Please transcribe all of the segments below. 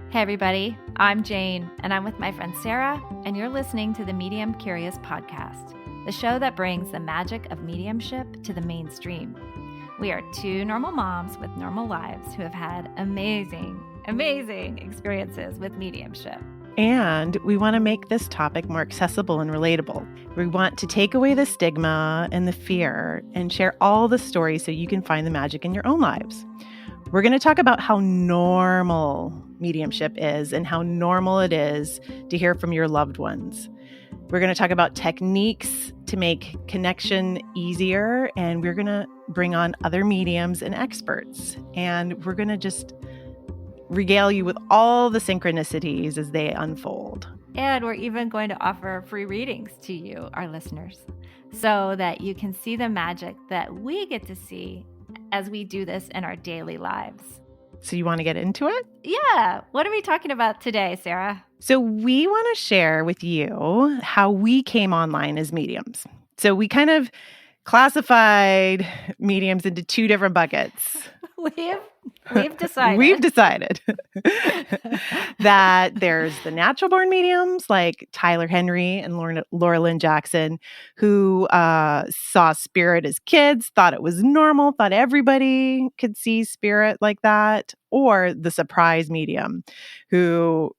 Hey everybody, I'm Jane, and I'm with my friend Sarah, and you're listening to the Medium Curious podcast, the show that brings the magic of mediumship to the mainstream. We are two normal moms with normal lives who have had amazing experiences with mediumship. And we want to make this topic more accessible and relatable. We want to take away the stigma and the fear and share all the stories so you can find the magic in your own lives. We're going to talk about how normal mediumship is and how normal it is to hear from your loved ones. We're going to talk about techniques to make connection easier, and we're going to bring on other mediums and experts. And we're going to just regale you with all the synchronicities as they unfold. And we're even going to offer free readings to you, our listeners, so that you can see the magic that we get to see as we do this in our daily lives. So you want to get into it? Yeah. What are we talking about today, Sarah? So we want to share with you how we came online as mediums. So we kind of classified mediums into two different buckets. We've decided. We've decided that there's the natural born mediums like Tyler Henry and Laura Lynn Jackson, who saw spirit as kids, thought it was normal, thought everybody could see spirit like that, or the surprise medium, who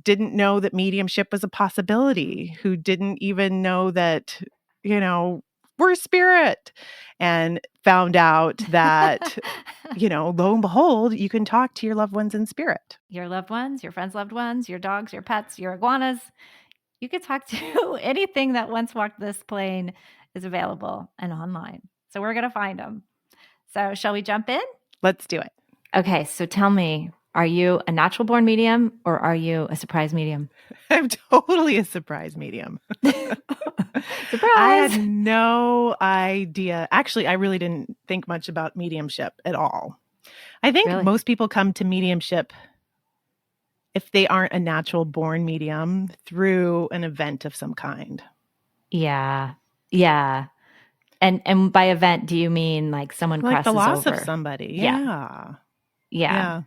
didn't know that mediumship was a possibility, who didn't even know that, we're spirit, and found out that, lo and behold, you can talk to your loved ones in spirit. Your loved ones, your friends' loved ones, your dogs, your pets, your iguanas. You could talk to anything that once walked this plane is available and online. So we're going to find them. So shall we jump in? Let's do it. Okay. So tell me, are you a natural born medium or are you a surprise medium? I'm totally a surprise medium. Surprise! I had no idea. Actually, I really didn't think much about mediumship at all. I think most people come to mediumship, if they aren't a natural born medium, through an event of some kind. Yeah. Yeah. And by event, do you mean like someone crosses over? Like the loss of somebody. Yeah.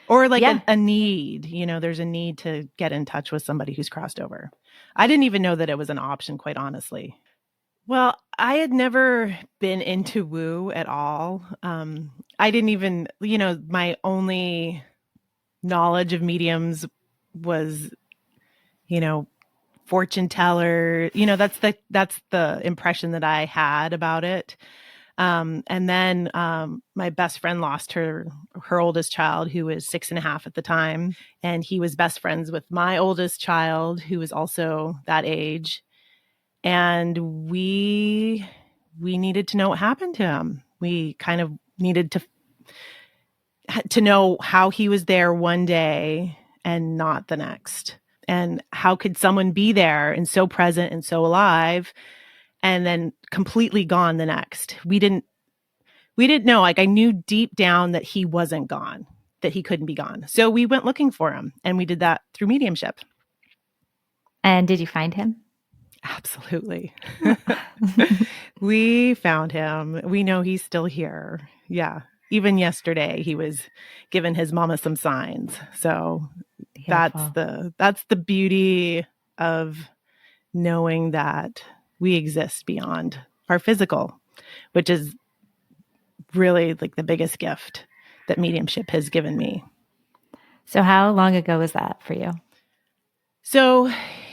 Or like a need, there's a need to get in touch with somebody who's crossed over. I didn't even know that it was an option, quite honestly. Well, I had never been into woo at all. I didn't even, my only knowledge of mediums was, fortune teller. That's the impression that I had about it. And then my best friend lost her oldest child, who was 6.5 at the time. And he was best friends with my oldest child, who was also that age. And we needed to know what happened to him. We kind of needed to know how he was there one day and not the next. And how could someone be there and so present and so alive and then completely gone the next? We didn't know. Like, I knew deep down that he wasn't gone, that he couldn't be gone. So we went looking for him, and we did that through mediumship. And did you find him? Absolutely. We found him. We know he's still here. Yeah. Even yesterday, he was giving his mama some signs. So Beautiful. that's the beauty of knowing that we exist beyond our physical, which is really like the biggest gift that mediumship has given me. So how long ago was that for you? So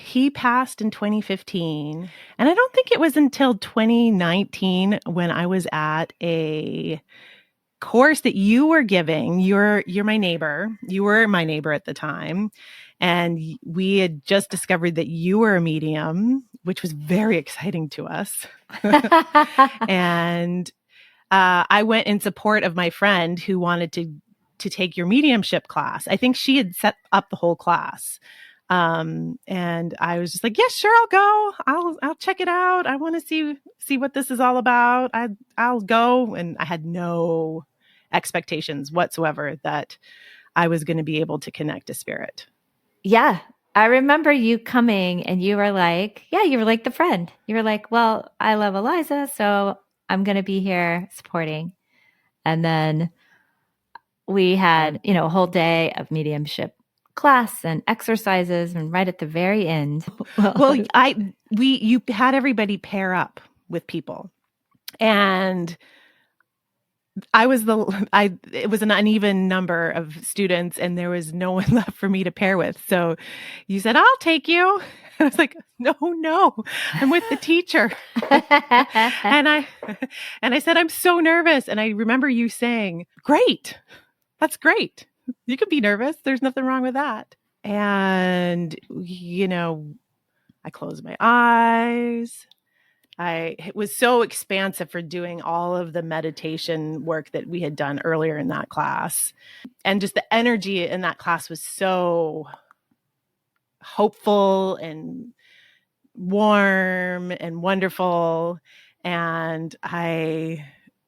he passed in 2015, and I don't think it was until 2019 when I was at a course that you were giving. You're my neighbor. You were my neighbor at the time. And we had just discovered that you were a medium, which was very exciting to us. And I went in support of my friend who wanted to take your mediumship class. I think she had set up the whole class. And I was just like, yeah, sure, I'll go. I'll check it out. I want to see what this is all about. I'll go. And I had no expectations whatsoever that I was going to be able to connect to spirit. Yeah. I remember you coming and you were like the friend. You were like, well, I love Eliza, so I'm going to be here supporting. And then we had, a whole day of mediumship class and exercises, and right at the very end. Well, you had everybody pair up with people, and it was an uneven number of students, and there was no one left for me to pair with. So you said, "I'll take you." I was like, no, I'm with the teacher. and I said, "I'm so nervous." And I remember you saying, "Great. That's great. You can be nervous. There's nothing wrong with that." And, I closed my eyes. It was so expansive for doing all of the meditation work that we had done earlier in that class. And just the energy in that class was so hopeful and warm and wonderful. And I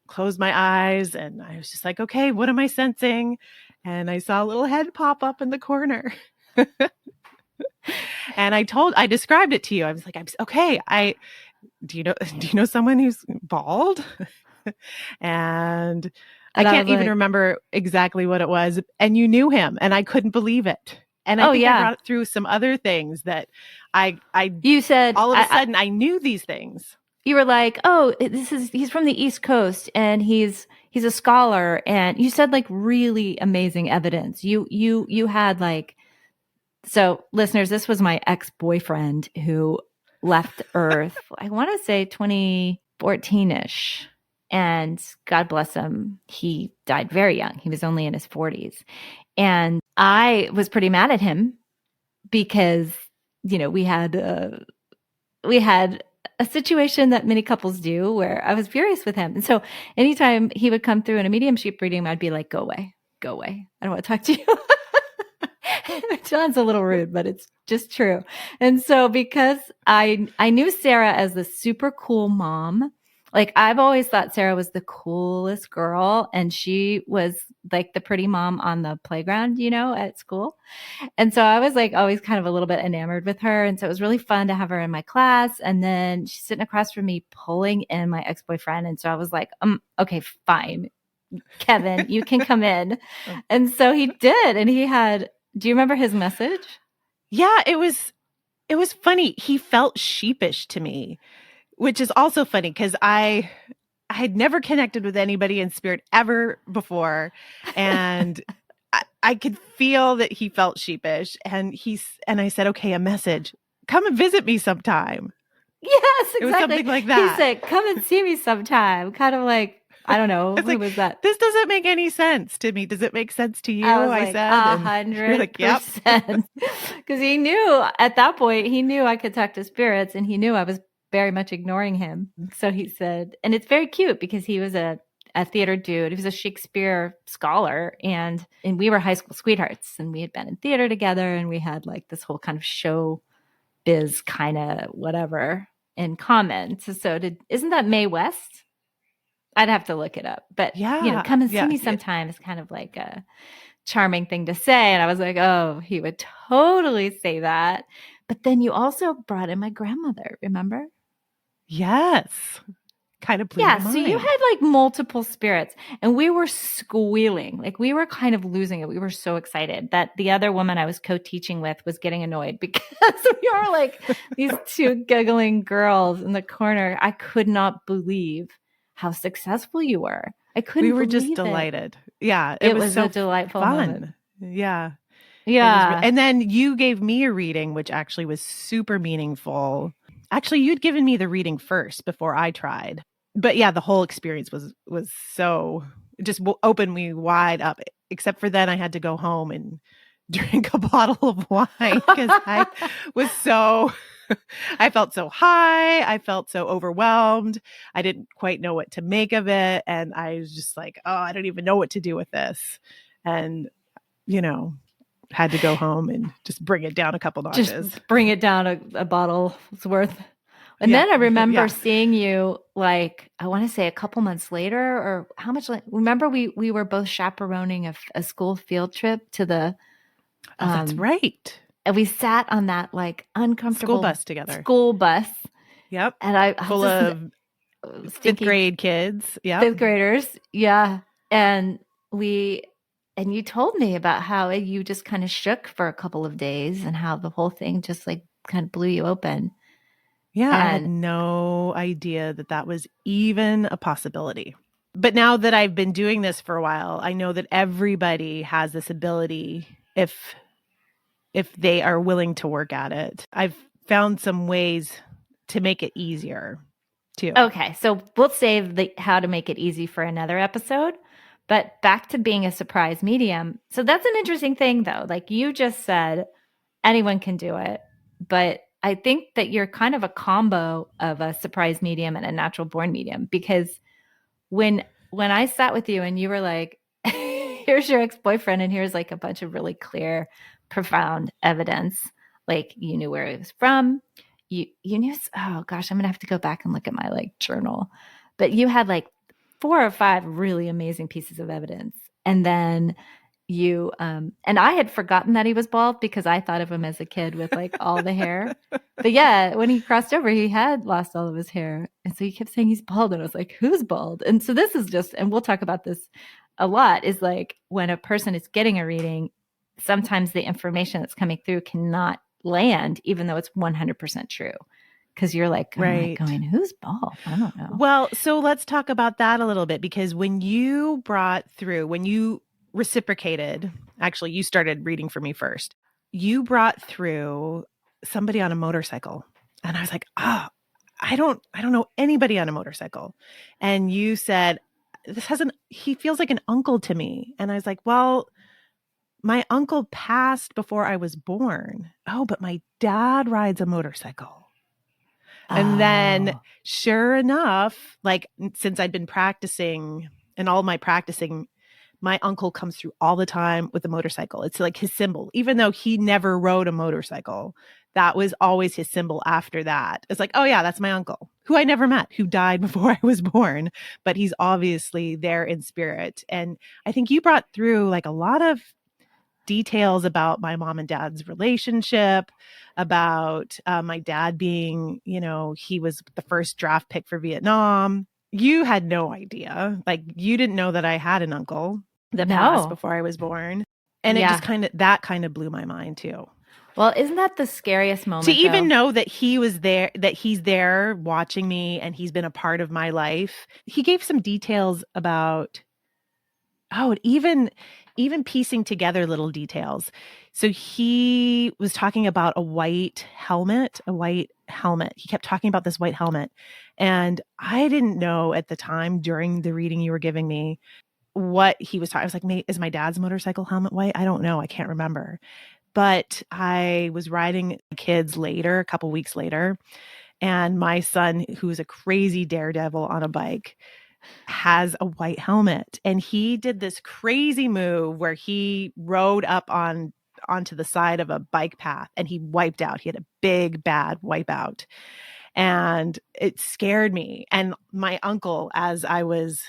closed my eyes and I was just like, okay, what am I sensing? And I saw a little head pop up in the corner. And I described it to you. I was like, okay, do you know someone who's bald? And I can't even remember exactly what it was. And you knew him, and I couldn't believe it. And I think I brought through some other things that you said all of a sudden I knew these things. You were like, "Oh, he's from the East Coast and he's a scholar." And you said like really amazing evidence. You had like, so listeners, this was my ex-boyfriend who left Earth, I want to say 2014-ish. And God bless him, he died very young. He was only in his 40s. And I was pretty mad at him because, we had a situation that many couples do where I was furious with him. And so anytime he would come through in a mediumship reading, I'd be like, go away. I don't want to talk to you. It sounds a little rude, but it's just true. And so because I knew Sarah as the super cool mom, like I've always thought Sarah was the coolest girl, and she was like the pretty mom on the playground, at school. And so I was like always kind of a little bit enamored with her. And so it was really fun to have her in my class. And then she's sitting across from me pulling in my ex-boyfriend. And so I was like, okay, fine. Kevin, you can come in. And so he did. And do you remember his message? Yeah, it was funny. He felt sheepish to me, which is also funny because I had never connected with anybody in spirit ever before. And I could feel that he felt sheepish. And I said, okay, a message. Come and visit me sometime. Yes, exactly. It was something like that. He said, come and see me sometime. Kind of like, I don't know. Who was that? This doesn't make any sense to me. Does it make sense to you? I said 100%. Because he knew at that point, I could talk to spirits, and he knew I was very much ignoring him. So he said, and it's very cute because he was a theater dude. He was a Shakespeare scholar, and we were high school sweethearts, and we had been in theater together, and we had like this whole kind of show biz kind of whatever in common. So isn't that Mae West? I'd have to look it up, but come and see me sometime is kind of like a charming thing to say. And I was like, oh, he would totally say that. But then you also brought in my grandmother, remember? Yes. Kind of blew my mind. So you had like multiple spirits, and we were squealing. Like we were kind of losing it. We were so excited that the other woman I was co-teaching with was getting annoyed because we were like these two giggling girls in the corner. I could not believe how successful you were. I couldn't. We were just delighted. Yeah, it was so a delightful fun. Moment. Yeah. And then you gave me a reading, which actually was super meaningful. Actually, you'd given me the reading first before I tried. But yeah, the whole experience was so just opened me wide up. Except for then I had to go home and drink a bottle of wine because I was I felt so high. I felt so overwhelmed. I didn't quite know what to make of it. And I was just like, oh, I don't even know what to do with this. And, had to go home and just bring it down a couple notches. Just bring it down a bottle's worth. And then I remember seeing you like, I want to say a couple months later, or how much, remember we were both chaperoning a school field trip to the. Oh, that's right. And we sat on that like uncomfortable school bus together. Yep. And I full of fifth grade kids. Yeah. Fifth graders. Yeah. And we And you told me about how you just kind of shook for a couple of days and how the whole thing just like kind of blew you open. Yeah, I had no idea that that was even a possibility. But now that I've been doing this for a while, I know that everybody has this ability if they are willing to work at it. I've found some ways to make it easier too. Okay, so we'll save the how to make it easy for another episode. But back to being a surprise medium. So that's an interesting thing though. Like you just said, anyone can do it. But I think that you're kind of a combo of a surprise medium and a natural born medium, because when I sat with you and you were like, here's your ex-boyfriend and here's like a bunch of really clear, profound evidence. Like you knew where he was from. You knew, oh gosh, I'm gonna have to go back and look at my like journal. But you had like 4 or 5 really amazing pieces of evidence. And then you and I had forgotten that he was bald because I thought of him as a kid with like all the hair. But yeah, when he crossed over, he had lost all of his hair. And so he kept saying he's bald. And I was like, who's bald? And so this is just, and we'll talk about this a lot, is like when a person is getting a reading, sometimes the information that's coming through cannot land, even though it's 100% true. Because you're like, right, going, who's bald? I don't know. Well, so let's talk about that a little bit, because when you reciprocated, actually, you started reading for me first. You brought through somebody on a motorcycle. And I was like, I don't know anybody on a motorcycle. And you said, he feels like an uncle to me. And I was like, well, my uncle passed before I was born. Oh, but my dad rides a motorcycle. And then sure enough, like since I'd been practicing and all my practicing, my uncle comes through all the time with a motorcycle. It's like his symbol, even though he never rode a motorcycle. That was always his symbol after that. It's like, oh yeah, that's my uncle, who I never met, who died before I was born, but he's obviously there in spirit. And I think you brought through like a lot of details about my mom and dad's relationship, about my dad being, he was the first draft pick for Vietnam. You had no idea. Like you didn't know that I had an uncle that passed before I was born. And it just kind of blew my mind too. Well, isn't that the scariest moment? To even know that he was there, that he's there watching me and he's been a part of my life. He gave some details about, even piecing together little details. So he was talking about a white helmet. He kept talking about this white helmet. And I didn't know at the time during the reading you were giving me what he was talking. I was like, is my dad's motorcycle helmet white? I don't know. I can't remember. But I was riding kids later, a couple weeks later, and my son, who is a crazy daredevil on a bike, has a white helmet. And he did this crazy move where he rode up onto the side of a bike path and he wiped out. He had a big, bad wipeout. And it scared me. And my uncle, as I was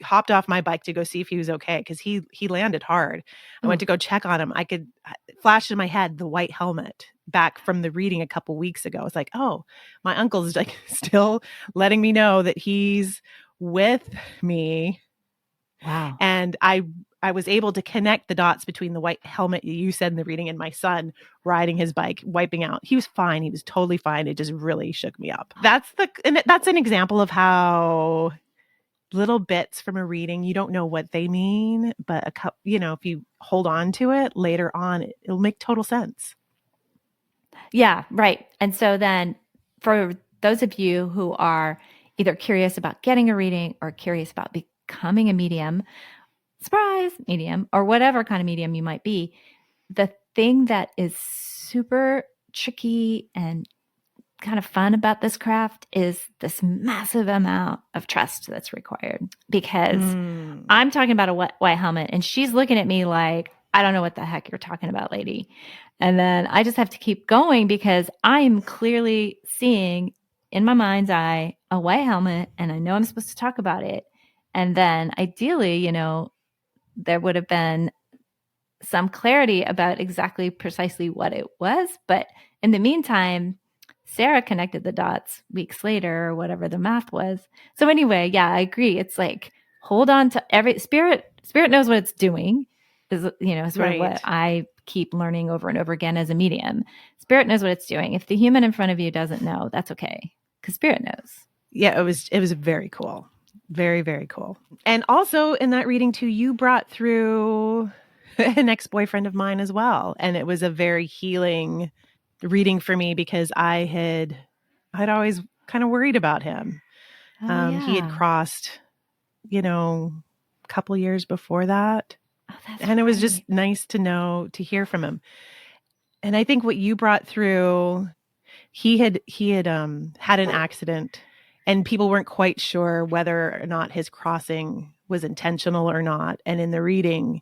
hopped off my bike to go see if he was okay, because he landed hard. I went to go check on him. I could flash in my head the white helmet back from the reading a couple weeks ago. It's like, oh, my uncle's like still letting me know that he's with me. Wow. And I was able to connect the dots between the white helmet you said in the reading and my son riding his bike, wiping out. He was fine. He was totally fine. It just really shook me up. That's an example of how little bits from a reading, you don't know what they mean, but if you hold on to it later on, it'll make total sense. Yeah, right. And so then for those of you who are either curious about getting a reading or curious about becoming a medium, surprise medium, or whatever kind of medium you might be, the thing that is super tricky and kind of fun about this craft is this massive amount of trust that's required, because I'm talking about a white helmet and she's looking at me like, I don't know what the heck you're talking about, lady. And then I just have to keep going because I'm clearly seeing in my mind's eye a white helmet and I know I'm supposed to talk about it. And then ideally, there would have been some clarity about precisely what it was. But in the meantime, Sarah connected the dots weeks later or whatever the math was. So anyway, yeah, I agree. It's like, hold on to every spirit knows what it's doing. is, sort of Right. what I keep learning over and over again as a medium. Spirit knows what it's doing. If the human in front of you doesn't know, that's okay, because spirit knows. Yeah, it was very cool. Very, very cool. And also in that reading too, you brought through an ex-boyfriend of mine as well. And it was a very healing reading for me because I'd always kind of worried about him. He had crossed, a couple years before that. And it was just nice to hear from him. And I think what you brought through, he had had an accident and people weren't quite sure whether or not his crossing was intentional or not. And in the reading,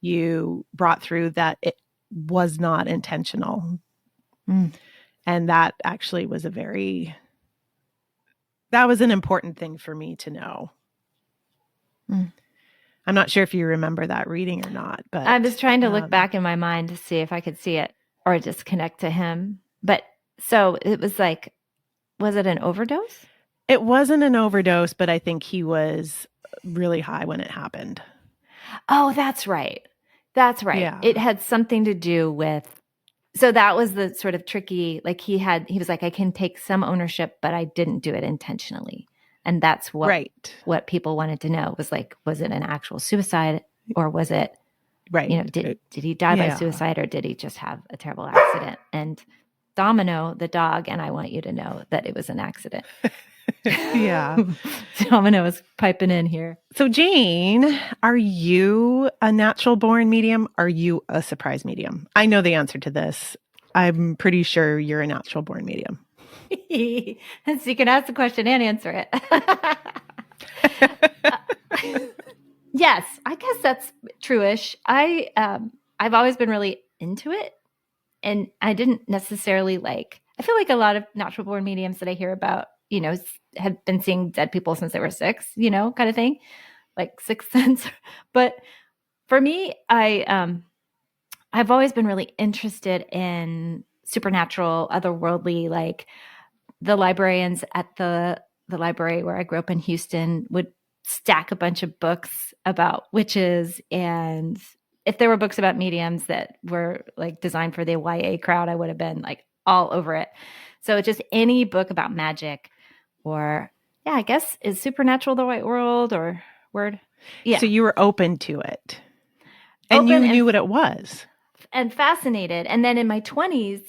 you brought through that it was not intentional. And that actually was that was an important thing for me to know. I'm not sure if you remember that reading or not, but I was trying to look back in my mind to see if I could see it or just connect to him. But so it was like, was it an overdose? It wasn't an overdose, but I think he was really high when it happened. Oh, that's right. That's right. Yeah. It had something to do with, so that was the sort of tricky, like he was like, I can take some ownership, but I didn't do it intentionally. And that's what people wanted to know was like, was it an actual suicide or was it, did he die by suicide or did he just have a terrible accident? And Domino, the dog, and I want you to know that it was an accident. Yeah. Domino is piping in here. So Jane, are you a natural born medium? Are you a surprise medium? I know the answer to this. I'm pretty sure you're a natural born medium. So you can ask the question and answer it. Yes, I guess that's true-ish. I've always been really into it. And I didn't necessarily I feel like a lot of natural born mediums that I hear about, have been seeing dead people since they were 6, kind of thing, like Sixth Sense. But for me, I've always been really interested in supernatural, otherworldly, like the librarians at the library where I grew up in Houston would stack a bunch of books about witches, and if there were books about mediums that were like designed for the YA crowd, I would have been like all over it. So just any book about magic or I guess is supernatural the right word? Yeah. So you were open to it and you knew what it was. And fascinated. And then in my 20s,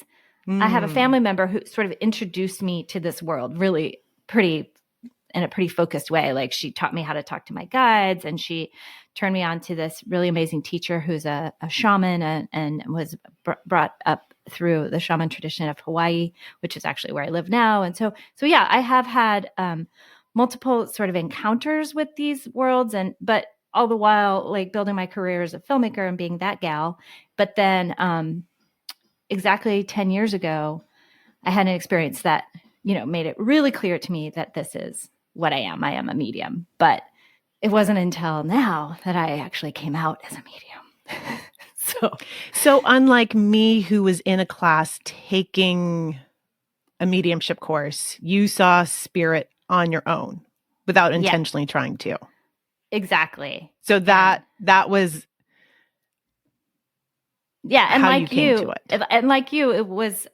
I have a family member who sort of introduced me to this world really in a pretty focused way. Like she taught me how to talk to my guides and she turned me on to this really amazing teacher who's a shaman and was brought up through the shaman tradition of Hawaii, which is actually where I live now. And so yeah, I have had multiple sort of encounters with these worlds, but all the while like building my career as a filmmaker and being that gal. But then exactly 10 years ago, I had an experience that, made it really clear to me that this is what I am. I am a medium, but it wasn't until now that I actually came out as a medium. So unlike me, who was in a class taking a mediumship course, you saw spirit on your own without intentionally trying to. Exactly. So that was and how like you came to it. And like you, it was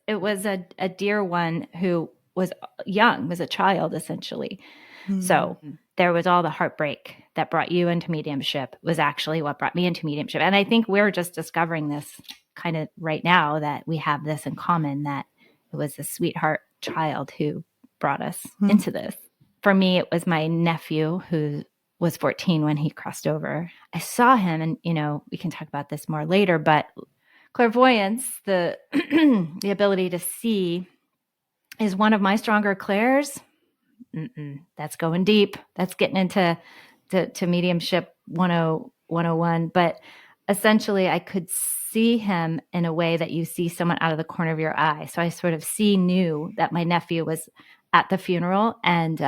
a dear one who was young, was a child essentially. Mm-hmm. So there was all the heartbreak that brought you into mediumship was actually what brought me into mediumship. And I think we're just discovering this kind of right now that we have this in common, that it was a sweetheart child who brought us into this. For me, it was my nephew who was 14 when he crossed over. I saw him and, we can talk about this more later, but clairvoyance, the the ability to see, is one of my stronger clairs. That's going deep. That's getting into to mediumship 101. But essentially, I could see him in a way that you see someone out of the corner of your eye. So I sort of knew that my nephew was at the funeral, and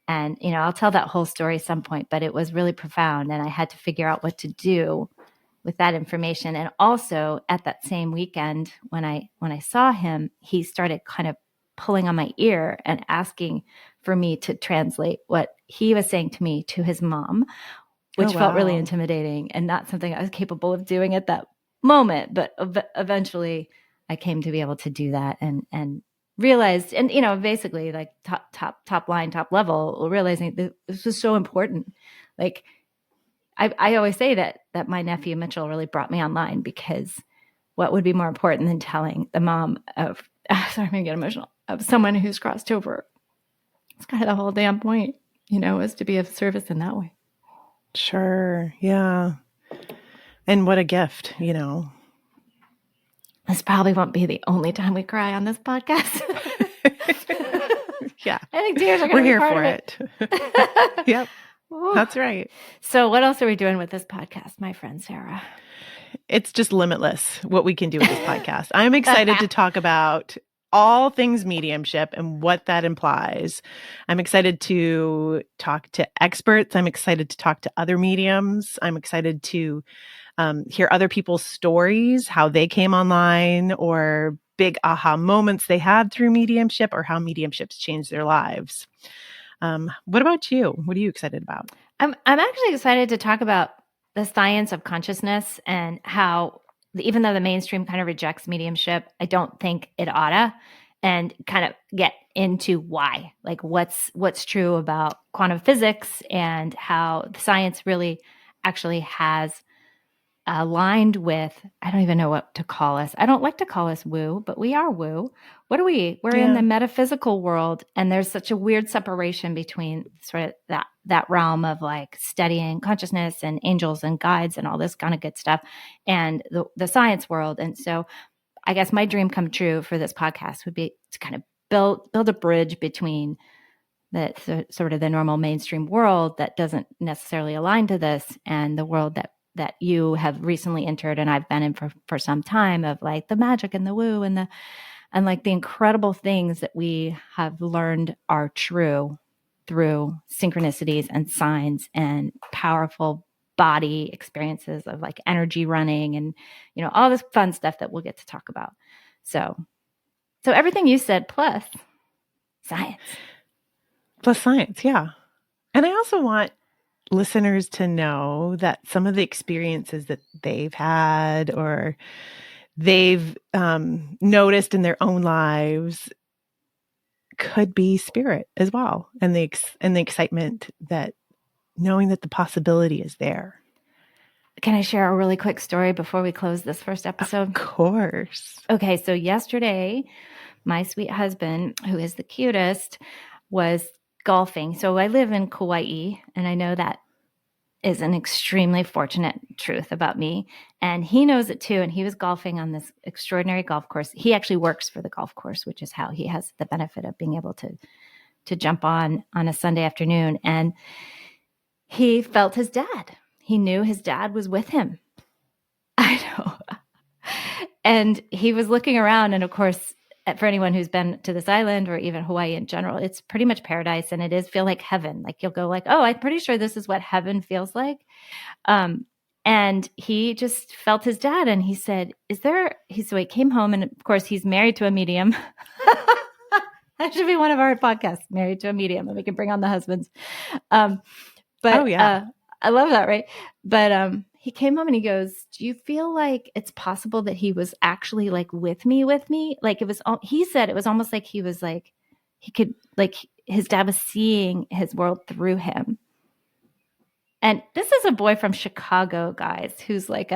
I'll tell that whole story at some point. But it was really profound, and I had to figure out what to do with that information. And also at that same weekend, when I saw him, he started kind of pulling on my ear and asking for me to translate what he was saying to me to his mom, which felt really wow. intimidating and not something I was capable of doing at that moment. But eventually I came to be able to do that and realized, and, basically like top line, top level, realizing that this was so important. Like I always say that my nephew Mitchell really brought me online, because what would be more important than telling the mom of, sorry, I'm going to get emotional, of someone who's crossed over? It's kind of the whole damn point, is to be of service in that way. Sure. Yeah. And what a gift, This probably won't be the only time we cry on this podcast. Yeah. I think tears are going to be We're here part for of it. Yep. Ooh. That's right. So what else are we doing with this podcast, my friend Sarah? It's just limitless what we can do with this podcast. I'm excited to talk about all things mediumship and what that implies. I'm excited to talk to experts. I'm excited to talk to other mediums. I'm excited to hear other people's stories, how they came online, or big aha moments they had through mediumship, or how mediumships changed their lives. What about you? What are you excited about? I'm actually excited to talk about the science of consciousness, and how, even though the mainstream kind of rejects mediumship, I don't think it oughta, and kind of get into why, like what's true about quantum physics, and how the science really actually has aligned with, I don't even know what to call us. I don't like to call us woo, but we are woo. What are we? We're in the metaphysical world, and there's such a weird separation between sort of that realm of like studying consciousness and angels and guides and all this kind of good stuff, and the science world. And so I guess my dream come true for this podcast would be to kind of build a bridge between the sort of the normal mainstream world that doesn't necessarily align to this, and the world that you have recently entered and I've been in for some time, of like the magic and the woo and like the incredible things that we have learned are true through synchronicities and signs and powerful body experiences of like energy running and, all this fun stuff that we'll get to talk about. So everything you said plus science. Plus science, yeah. And I also want listeners to know that some of the experiences that they've had or they've noticed in their own lives could be spirit as well, and the excitement that knowing that the possibility is there. Can I share a really quick story before we close this first episode? Of course. Okay, so yesterday, my sweet husband, who is the cutest, was golfing. So I live in Kauai, and I know that is an extremely fortunate truth about me. And he knows it too. And he was golfing on this extraordinary golf course. He actually works for the golf course, which is how he has the benefit of being able to jump on a Sunday afternoon. And he felt his dad. He knew his dad was with him. I know. And he was looking around, and of course, for anyone who's been to this island or even Hawaii in general, it's pretty much paradise, and it is feel like heaven. Like you'll go like, oh, I'm pretty sure this is what heaven feels like. And he just felt his dad, and he said, so he came home, and of course he's married to a medium. That should be one of our podcasts, Married to a Medium, and we can bring on the husbands. But oh yeah, I love that. Right. But, he came home and he goes, do you feel like it's possible that he was actually like with me? Like he said it was almost like he was like, he could, like his dad was seeing his world through him. And this is a boy from Chicago, guys, who's like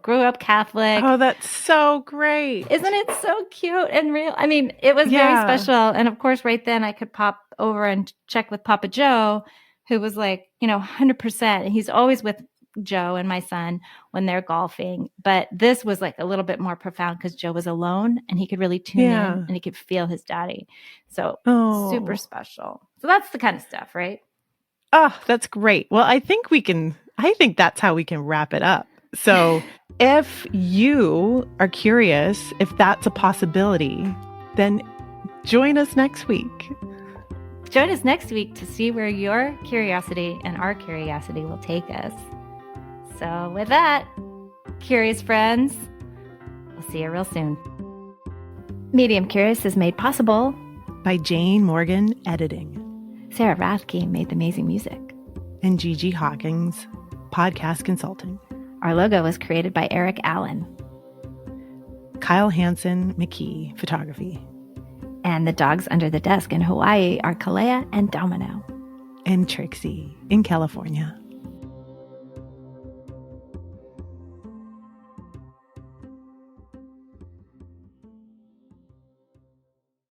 grew up Catholic. Oh, that's so great. Isn't it so cute and real? I mean, it was very special. And of course, right then I could pop over and check with Papa Joe, who was like, 100%. And he's always with Joe and my son when they're golfing. But this was like a little bit more profound because Joe was alone and he could really tune in and he could feel his daddy. So super special. So that's the kind of stuff, right? Oh, that's great. Well, I think that's how we can wrap it up. So if you are curious if that's a possibility, then join us next week. Join us next week to see where your curiosity and our curiosity will take us. So with that, curious friends, we'll see you real soon. Medium Curious is made possible by Jane Morgan Editing. Sarah Rathke made the amazing music. and Gigi Hawkins, podcast consulting. Our logo was created by Eric Allen. Kyle Hansen McKee, photography. And the dogs under the desk in Hawaii are Kalea and Domino. And Trixie in California.